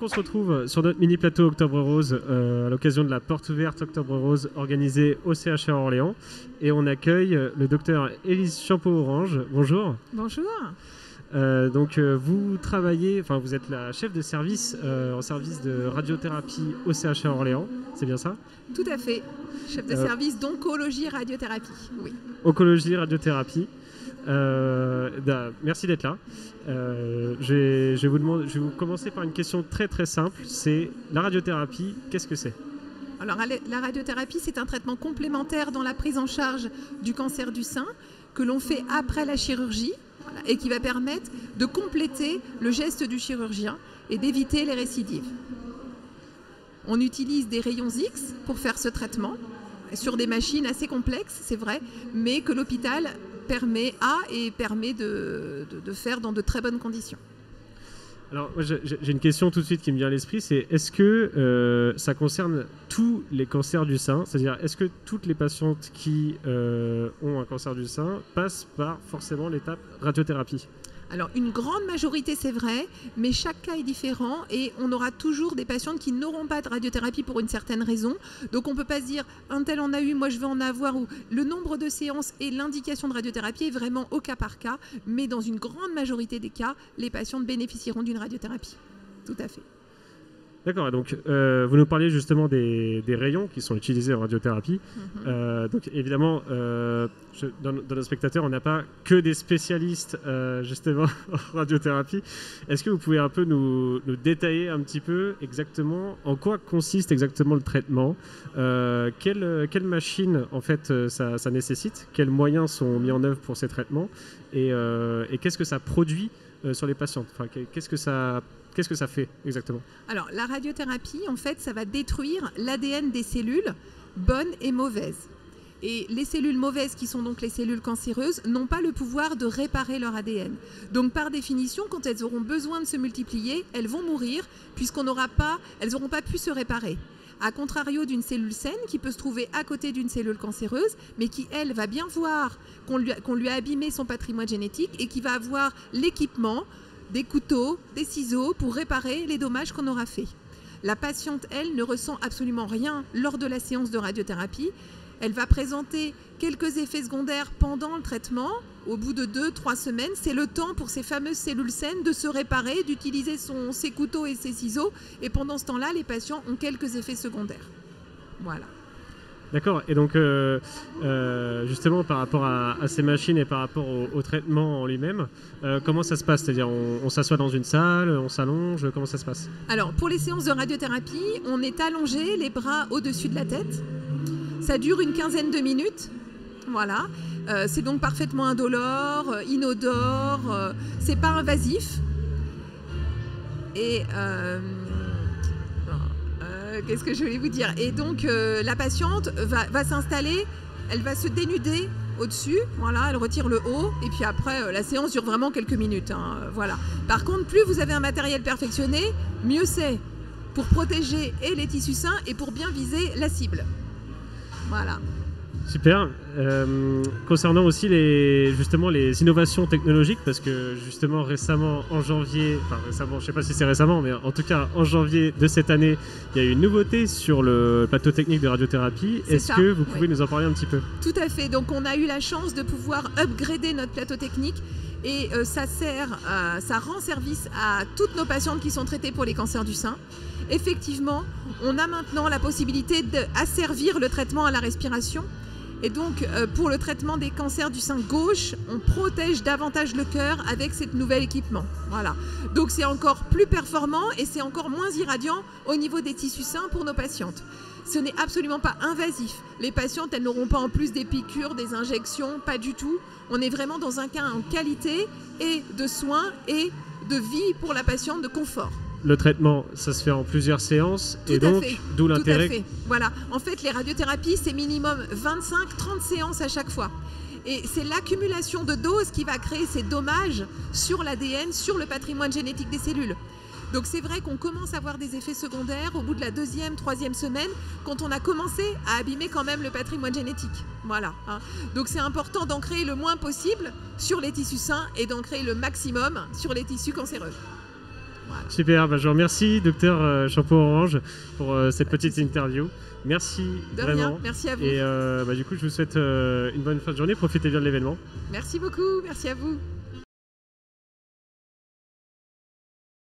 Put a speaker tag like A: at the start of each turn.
A: On se retrouve sur notre mini plateau Octobre Rose à l'occasion de la porte ouverte Octobre Rose organisée au CHR Orléans et on accueille le docteur Élise Champeau-Orange. Bonjour.
B: Bonjour.
A: Vous travaillez, enfin vous êtes la chef de service en service de radiothérapie au CHR Orléans, c'est bien ça?
B: Tout à fait. Chef de service d'oncologie et radiothérapie, oui.
A: Oncologie, radiothérapie. Merci d'être là. Je vais vous commencer par une question très très simple. C'est la radiothérapie, qu'est-ce que c'est?
B: Alors la radiothérapie, c'est un traitement complémentaire dans la prise en charge du cancer du sein que l'on fait après la chirurgie, voilà, et qui va permettre de compléter le geste du chirurgien et d'éviter les récidives. On utilise des rayons X pour faire ce traitement sur des machines assez complexes, c'est vrai, mais que l'hôpital permet de faire dans de très bonnes conditions.
A: Alors, j'ai une question tout de suite qui me vient à l'esprit, c'est est-ce que ça concerne tous les cancers du sein? C'est-à-dire, est-ce que toutes les patientes qui ont un cancer du sein passent par forcément l'étape radiothérapie?
B: Alors, une grande majorité, c'est vrai, mais chaque cas est différent et on aura toujours des patientes qui n'auront pas de radiothérapie pour une certaine raison. Donc, on ne peut pas se dire, un tel en a eu, moi je veux en avoir, ou le nombre de séances et l'indication de radiothérapie est vraiment au cas par cas, mais dans une grande majorité des cas, les patientes bénéficieront d'une radiothérapie. Tout à fait.
A: D'accord, donc vous nous parliez justement des rayons qui sont utilisés en radiothérapie. Donc évidemment, dans nos spectateurs, on n'a pas que des spécialistes justement en radiothérapie. Est-ce que vous pouvez un peu nous détailler un petit peu exactement en quoi consiste exactement le traitement, quelle machine en fait ça nécessite, quels moyens sont mis en œuvre pour ces traitements et qu'est-ce que ça produit sur les patientes, enfin, qu'est-ce que ça fait exactement?
B: Alors, la radiothérapie, en fait, ça va détruire l'ADN des cellules bonnes et mauvaises. Et les cellules mauvaises, qui sont donc les cellules cancéreuses, n'ont pas le pouvoir de réparer leur ADN. Donc, par définition, quand elles auront besoin de se multiplier, elles vont mourir puisqu'elles n'auront pas pu se réparer. A contrario d'une cellule saine qui peut se trouver à côté d'une cellule cancéreuse, mais qui, elle, va bien voir qu'on lui a abîmé son patrimoine génétique et qui va avoir l'équipement, des couteaux, des ciseaux pour réparer les dommages qu'on aura faits. La patiente, elle, ne ressent absolument rien lors de la séance de radiothérapie. Elle va présenter quelques effets secondaires pendant le traitement. Au bout de 2-3 semaines, c'est le temps pour ces fameuses cellules saines de se réparer, d'utiliser ses couteaux et ses ciseaux. Et pendant ce temps-là, les patients ont quelques effets secondaires. Voilà.
A: D'accord, et donc justement par rapport à ces machines et par rapport au traitement en lui-même, comment ça se passe? C'est-à-dire on s'assoit dans une salle, on s'allonge, comment ça se passe?
B: Alors pour les séances de radiothérapie, on est allongé, les bras au-dessus de la tête. Ça dure une quinzaine de minutes, voilà. C'est donc parfaitement indolore, inodore, c'est pas invasif. Et qu'est-ce que je voulais vous dire? Et donc la patiente va s'installer, elle va se dénuder au-dessus, voilà, elle retire le haut et puis après la séance dure vraiment quelques minutes, voilà. Par contre, plus vous avez un matériel perfectionné, mieux c'est pour protéger et les tissus sains et pour bien viser la cible. Voilà.
A: Super. Concernant aussi justement les innovations technologiques, parce que justement récemment en janvier, enfin récemment, je ne sais pas si c'est récemment, mais en tout cas en janvier de cette année, il y a eu une nouveauté sur le plateau technique de radiothérapie. Est-ce que vous pouvez nous en parler un petit peu?
B: Tout à fait. Donc on a eu la chance de pouvoir upgrader notre plateau technique et ça rend service à toutes nos patientes qui sont traitées pour les cancers du sein. Effectivement, on a maintenant la possibilité d'asservir le traitement à la respiration. Et donc, pour le traitement des cancers du sein gauche, on protège davantage le cœur avec ce nouvel équipement. Voilà. Donc, c'est encore plus performant et c'est encore moins irradiant au niveau des tissus sains pour nos patientes. Ce n'est absolument pas invasif. Les patientes, elles n'auront pas en plus des piqûres, des injections, pas du tout. On est vraiment dans un cas en qualité et de soins et de vie pour la patiente, de confort.
A: Le traitement, ça se fait en plusieurs séances et donc d'où l'intérêt.
B: Tout à fait. Voilà. En fait, les radiothérapies, c'est minimum 25-30 séances à chaque fois. Et c'est l'accumulation de doses qui va créer ces dommages sur l'ADN, sur le patrimoine génétique des cellules. Donc c'est vrai qu'on commence à avoir des effets secondaires au bout de la 2e, 3e semaine, quand on a commencé à abîmer quand même le patrimoine génétique. Voilà. Donc c'est important d'en créer le moins possible sur les tissus sains et d'en créer le maximum sur les tissus cancéreux. Voilà.
A: Super, je vous remercie, docteur Champeau-Orange, pour cette petite interview. Merci
B: De
A: vraiment.
B: rien, merci à vous.
A: Et du coup, je vous souhaite une bonne fin de journée. Profitez bien de l'événement.
B: Merci beaucoup, merci à vous.